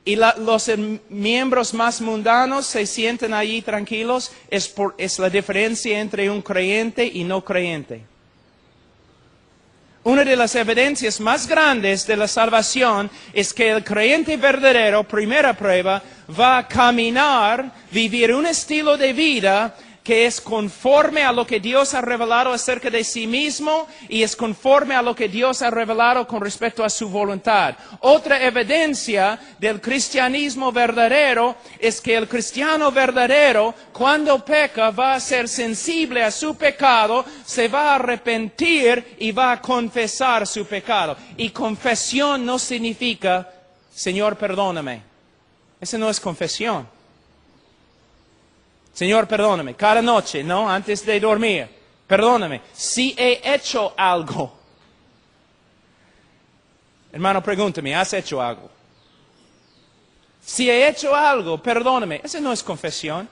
Y los miembros más mundanos se sienten allí tranquilos. Es la diferencia entre un creyente y no creyente. Una de las evidencias más grandes de la salvación es que el creyente verdadero, primera prueba, va a caminar, vivir un estilo de vida que es conforme a lo que Dios ha revelado acerca de sí mismo y es conforme a lo que Dios ha revelado con respecto a su voluntad. Otra evidencia del cristianismo verdadero es que el cristiano verdadero, cuando peca, va a ser sensible a su pecado, se va a arrepentir y va a confesar su pecado. Y confesión no significa, Señor, perdóname. Esa no es confesión. Señor, perdóname, cada noche, ¿no? Antes de dormir, perdóname, si he hecho algo. Hermano, pregúntame, ¿has hecho algo? Si he hecho algo, perdóname. Esa no es confesión.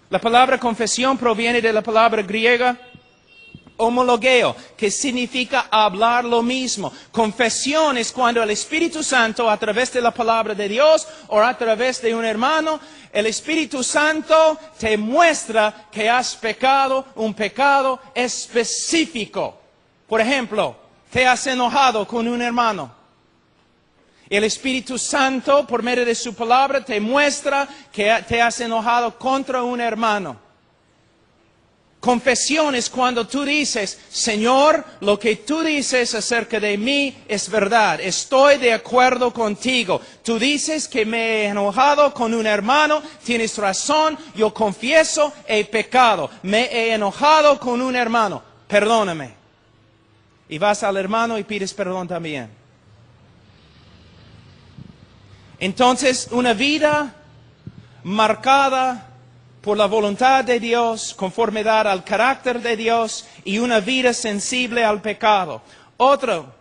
La palabra confesión proviene de la palabra griega homologeo, que significa hablar lo mismo. Confesión es cuando el Espíritu Santo, a través de la palabra de Dios o a través de un hermano, el Espíritu Santo te muestra que has pecado un pecado específico. Por ejemplo, te has enojado con un hermano. El Espíritu Santo, por medio de su palabra, te muestra que te has enojado contra un hermano. Confesión es cuando tú dices, Señor, lo que tú dices acerca de mí es verdad. Estoy de acuerdo contigo. Tú dices que me he enojado con un hermano. Tienes razón. Yo confieso, he pecado. Me he enojado con un hermano. Perdóname. Y vas al hermano y pides perdón también. Entonces, una vida marcada por la voluntad de Dios, conformidad al carácter de Dios y una vida sensible al pecado. Otro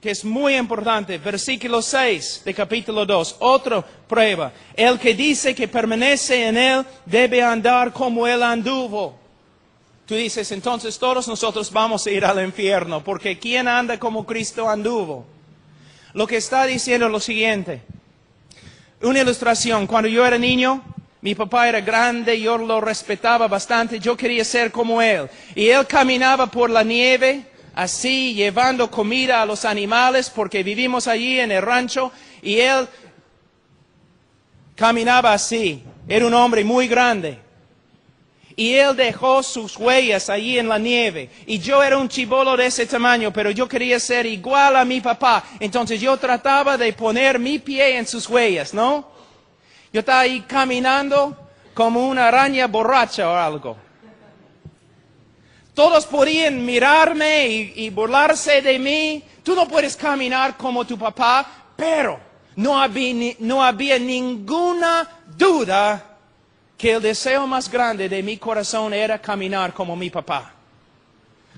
que es muy importante, versículo 6 de capítulo 2, otra prueba. El que dice que permanece en Él debe andar como Él anduvo. Tú dices, entonces todos nosotros vamos a ir al infierno, porque ¿quién anda como Cristo anduvo? Lo que está diciendo es lo siguiente. Una ilustración, cuando yo era niño, mi papá era grande, yo lo respetaba bastante, yo quería ser como él. Y él caminaba por la nieve, así, llevando comida a los animales, porque vivimos allí en el rancho, y él caminaba así. Era un hombre muy grande. Y él dejó sus huellas allí en la nieve. Y yo era un chibolo de ese tamaño, pero yo quería ser igual a mi papá. Entonces yo trataba de poner mi pie en sus huellas, ¿no? Yo estaba ahí caminando como una araña borracha o algo. Todos podían mirarme y burlarse de mí. Tú no puedes caminar como tu papá, pero no había ninguna duda que el deseo más grande de mi corazón era caminar como mi papá.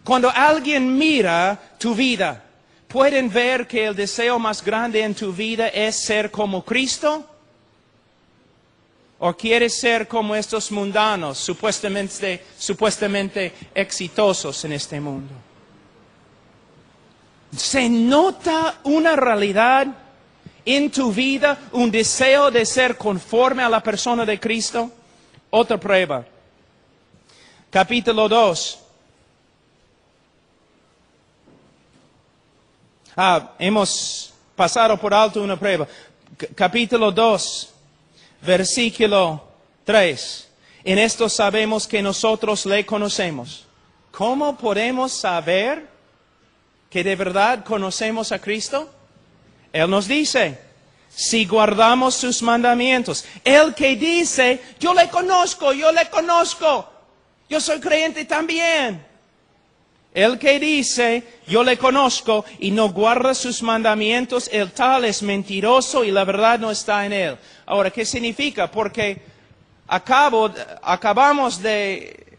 Cuando alguien mira tu vida, ¿pueden ver que el deseo más grande en tu vida es ser como Cristo? ¿O quieres ser como estos mundanos, supuestamente exitosos en este mundo? ¿Se nota una realidad en tu vida, un deseo de ser conforme a la persona de Cristo? Otra prueba. Capítulo 2. Hemos pasado por alto una prueba. Capítulo 2, versículo 3. En esto sabemos que nosotros le conocemos. ¿Cómo podemos saber que de verdad conocemos a Cristo? Él nos dice, si guardamos sus mandamientos. El que dice, yo le conozco, yo soy creyente también. El que dice, yo le conozco y no guarda sus mandamientos, el tal es mentiroso y la verdad no está en él. Ahora, ¿qué significa? Porque acabamos de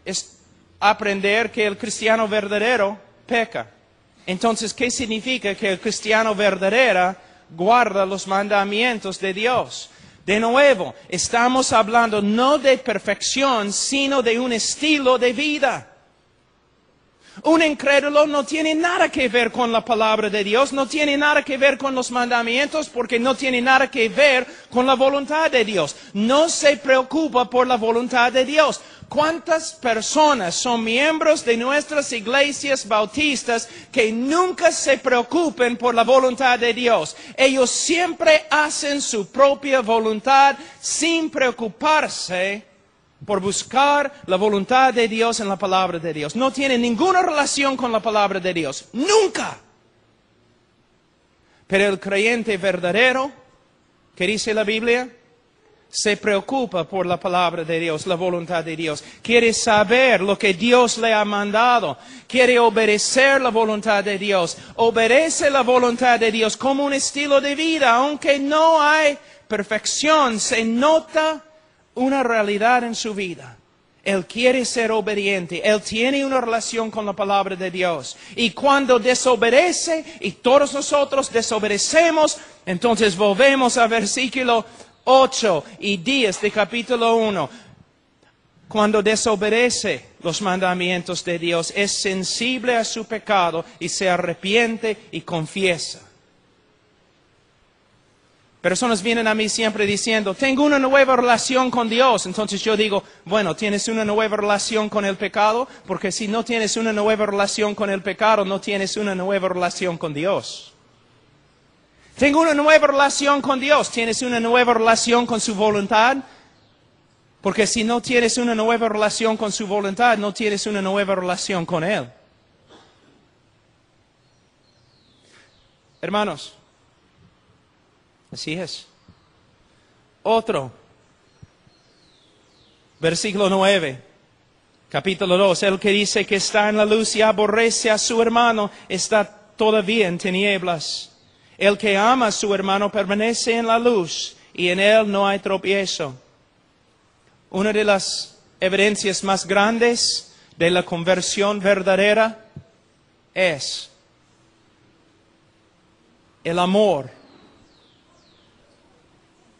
aprender que el cristiano verdadero peca. Entonces, ¿qué significa que el cristiano verdadero guarda los mandamientos de Dios? De nuevo, estamos hablando no de perfección, sino de un estilo de vida. Un incrédulo no tiene nada que ver con la palabra de Dios, no tiene nada que ver con los mandamientos, porque no tiene nada que ver con la voluntad de Dios. No se preocupa por la voluntad de Dios. ¿Cuántas personas son miembros de nuestras iglesias bautistas que nunca se preocupen por la voluntad de Dios? Ellos siempre hacen su propia voluntad sin preocuparse por buscar la voluntad de Dios en la palabra de Dios. No tienen ninguna relación con la palabra de Dios. ¡Nunca! Pero el creyente verdadero, ¿qué dice la Biblia? Se preocupa por la palabra de Dios, la voluntad de Dios. Quiere saber lo que Dios le ha mandado. Quiere obedecer la voluntad de Dios. Obedece la voluntad de Dios como un estilo de vida. Aunque no hay perfección, se nota una realidad en su vida. Él quiere ser obediente. Él tiene una relación con la palabra de Dios. Y cuando desobedece, y todos nosotros desobedecemos, entonces volvemos a versículo 8 y 10 de capítulo 1. Cuando desobedece los mandamientos de Dios, es sensible a su pecado y se arrepiente y confiesa. Personas vienen a mí siempre diciendo, tengo una nueva relación con Dios. Entonces yo digo, bueno, ¿tienes una nueva relación con el pecado? Porque si no tienes una nueva relación con el pecado, no tienes una nueva relación con Dios. Tengo una nueva relación con Dios. ¿Tienes una nueva relación con su voluntad? Porque si no tienes una nueva relación con su voluntad, no tienes una nueva relación con Él. Hermanos, así es. Otro. Versículo 9. Capítulo 2. El que dice que está en la luz y aborrece a su hermano está todavía en tinieblas. El que ama a su hermano permanece en la luz y en él no hay tropiezo. Una de las evidencias más grandes de la conversión verdadera es el amor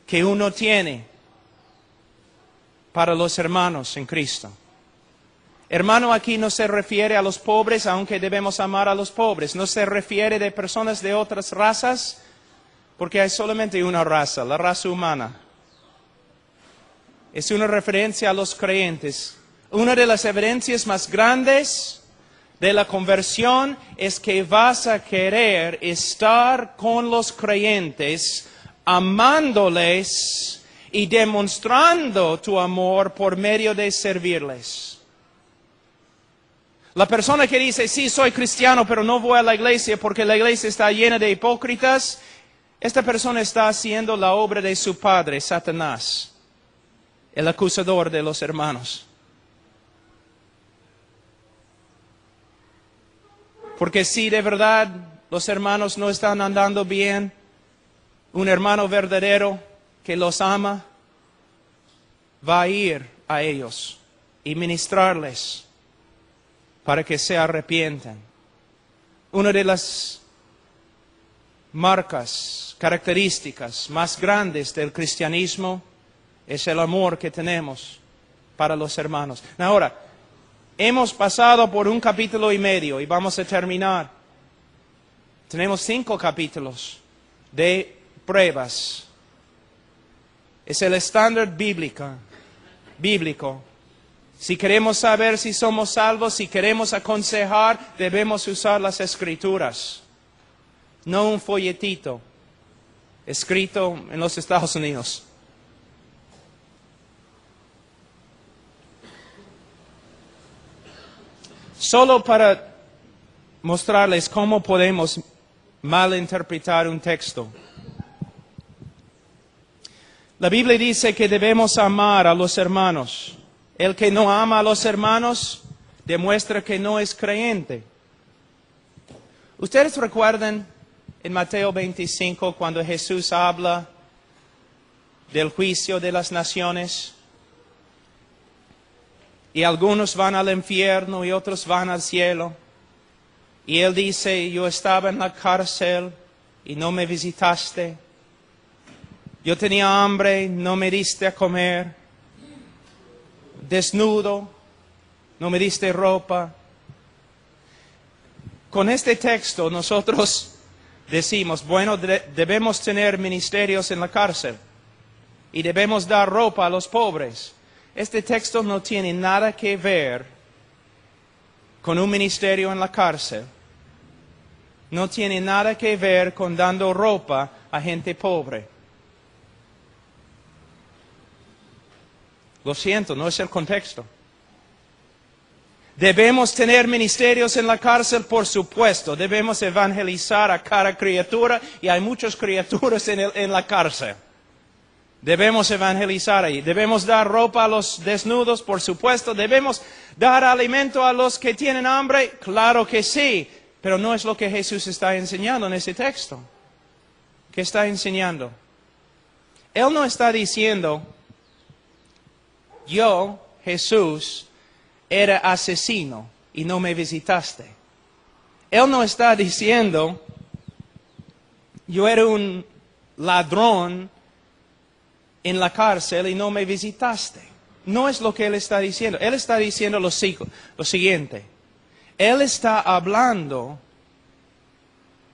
que uno tiene para los hermanos en Cristo. Hermano, aquí no se refiere a los pobres, aunque debemos amar a los pobres. No se refiere de personas de otras razas, porque hay solamente una raza, la raza humana. Es una referencia a los creyentes. Una de las evidencias más grandes de la conversión es que vas a querer estar con los creyentes, amándoles y demostrando tu amor por medio de servirles. La persona que dice, sí, soy cristiano, pero no voy a la iglesia porque la iglesia está llena de hipócritas, esta persona está haciendo la obra de su padre, Satanás, el acusador de los hermanos. Porque si de verdad los hermanos no están andando bien, un hermano verdadero que los ama va a ir a ellos y ministrarles para que se arrepientan. Una de las marcas, características más grandes del cristianismo es el amor que tenemos para los hermanos. Ahora, hemos pasado por 1 capítulo y medio y vamos a terminar. Tenemos 5 capítulos de pruebas. Es el estándar bíblico. Si queremos saber si somos salvos, si queremos aconsejar, debemos usar las Escrituras. No un folletito escrito en los Estados Unidos. Solo para mostrarles cómo podemos malinterpretar un texto. La Biblia dice que debemos amar a los hermanos. El que no ama a los hermanos demuestra que no es creyente. ¿Ustedes recuerdan en Mateo 25 cuando Jesús habla del juicio de las naciones? Y algunos van al infierno y otros van al cielo. Y Él dice, yo estaba en la cárcel y no me visitaste. Yo tenía hambre, no me diste a comer. Desnudo, no me diste ropa. Con este texto nosotros decimos, bueno, debemos tener ministerios en la cárcel y debemos dar ropa a los pobres. Este texto no tiene nada que ver con un ministerio en la cárcel. No tiene nada que ver con dando ropa a gente pobre. Lo siento, no es el contexto. Debemos tener ministerios en la cárcel, por supuesto. Debemos evangelizar a cada criatura y hay muchas criaturas en la cárcel. Debemos evangelizar ahí. Debemos dar ropa a los desnudos, por supuesto. Debemos dar alimento a los que tienen hambre, claro que sí. Pero no es lo que Jesús está enseñando en ese texto. ¿Qué está enseñando? Él no está diciendo, yo, Jesús, era asesino y no me visitaste. Él no está diciendo, yo era un ladrón en la cárcel y no me visitaste. No es lo que Él está diciendo. Él está diciendo lo siguiente. Él está hablando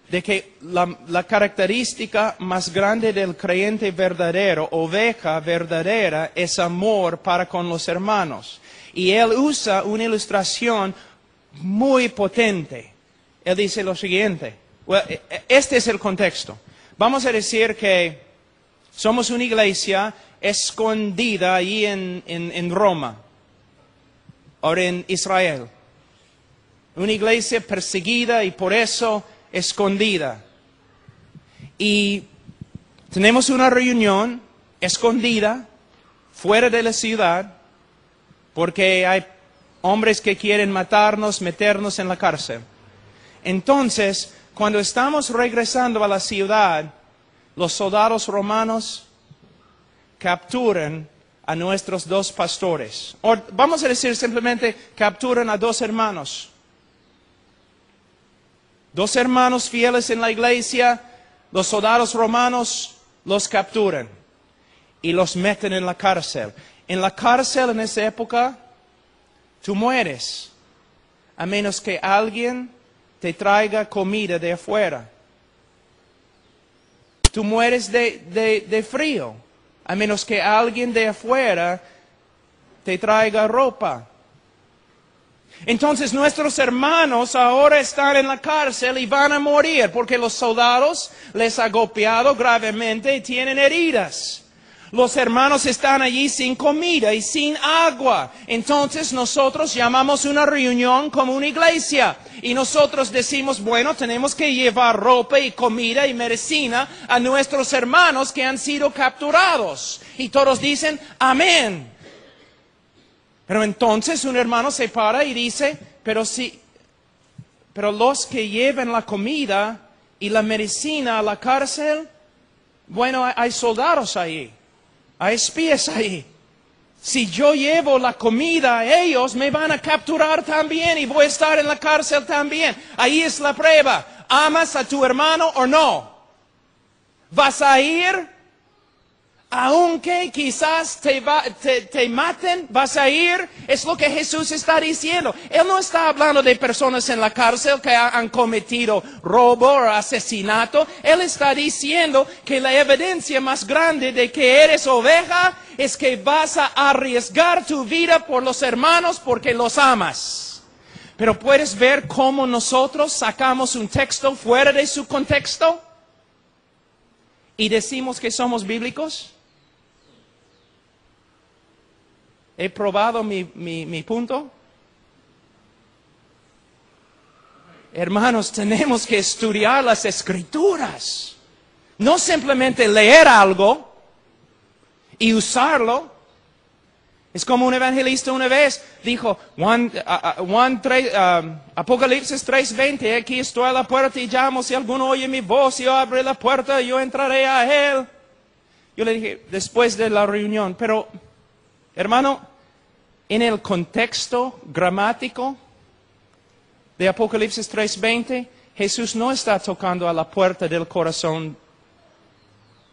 de que la característica más grande del creyente verdadero, oveja verdadera, es amor para con los hermanos. Y Él usa una ilustración muy potente. Él dice lo siguiente. Este es el contexto. Vamos a decir que somos una iglesia escondida ahí en Roma, o en Israel. Una iglesia perseguida y por eso escondida. Y tenemos una reunión escondida, fuera de la ciudad, porque hay hombres que quieren matarnos, meternos en la cárcel. Entonces, cuando estamos regresando a la ciudad, los soldados romanos capturan a nuestros 2 pastores. O vamos a decir simplemente, capturan a 2 hermanos. 2 hermanos fieles en la iglesia, los soldados romanos los capturan y los meten en la cárcel. En la cárcel en esa época, tú mueres, a menos que alguien te traiga comida de afuera. Tú mueres de frío, a menos que alguien de afuera te traiga ropa. Entonces nuestros hermanos ahora están en la cárcel y van a morir porque los soldados les han golpeado gravemente y tienen heridas. Los hermanos están allí sin comida y sin agua. Entonces nosotros llamamos una reunión como una iglesia. Y nosotros decimos, bueno, tenemos que llevar ropa y comida y medicina a nuestros hermanos que han sido capturados. Y todos dicen, amén. Pero entonces un hermano se para y dice, pero los que llevan la comida y la medicina a la cárcel, bueno, hay soldados ahí, hay espías ahí. Si yo llevo la comida a ellos, me van a capturar también y voy a estar en la cárcel también. Ahí es la prueba. ¿Amas a tu hermano o no? ¿Vas a ir? Aunque quizás te maten, vas a ir. Es lo que Jesús está diciendo. Él no está hablando de personas en la cárcel que han cometido robo o asesinato. Él está diciendo que la evidencia más grande de que eres oveja es que vas a arriesgar tu vida por los hermanos porque los amas. Pero puedes ver cómo nosotros sacamos un texto fuera de su contexto y decimos que somos bíblicos. ¿He probado mi punto? Hermanos, tenemos que estudiar las Escrituras. No simplemente leer algo y usarlo. Es como un evangelista una vez dijo, Apocalipsis 3:20, aquí estoy a la puerta y llamo, si alguno oye mi voz, yo abriré la puerta, yo entraré a él. Yo le dije, después de la reunión, pero hermano, en el contexto gramático de Apocalipsis 3:20, Jesús no está tocando a la puerta del corazón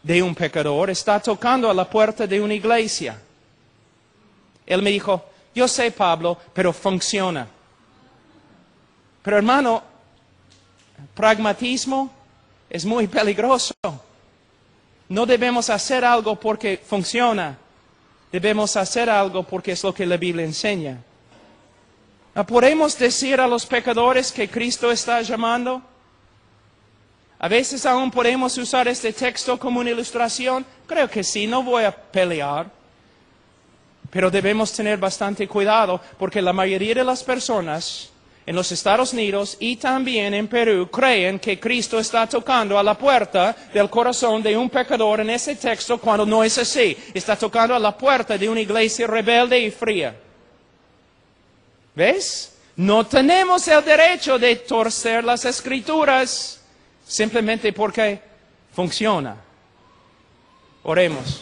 de un pecador, está tocando a la puerta de una iglesia. Él me dijo, yo sé, Pablo, pero funciona. Pero hermano, pragmatismo es muy peligroso. No debemos hacer algo porque funciona. Debemos hacer algo porque es lo que la Biblia enseña. ¿No podemos decir a los pecadores que Cristo está llamando? A veces aún podemos usar este texto como una ilustración. Creo que sí, no voy a pelear. Pero debemos tener bastante cuidado porque la mayoría de las personas en los Estados Unidos y también en Perú creen que Cristo está tocando a la puerta del corazón de un pecador en ese texto cuando no es así. Está tocando a la puerta de una iglesia rebelde y fría. ¿Ves? No tenemos el derecho de torcer las Escrituras simplemente porque funciona. Oremos.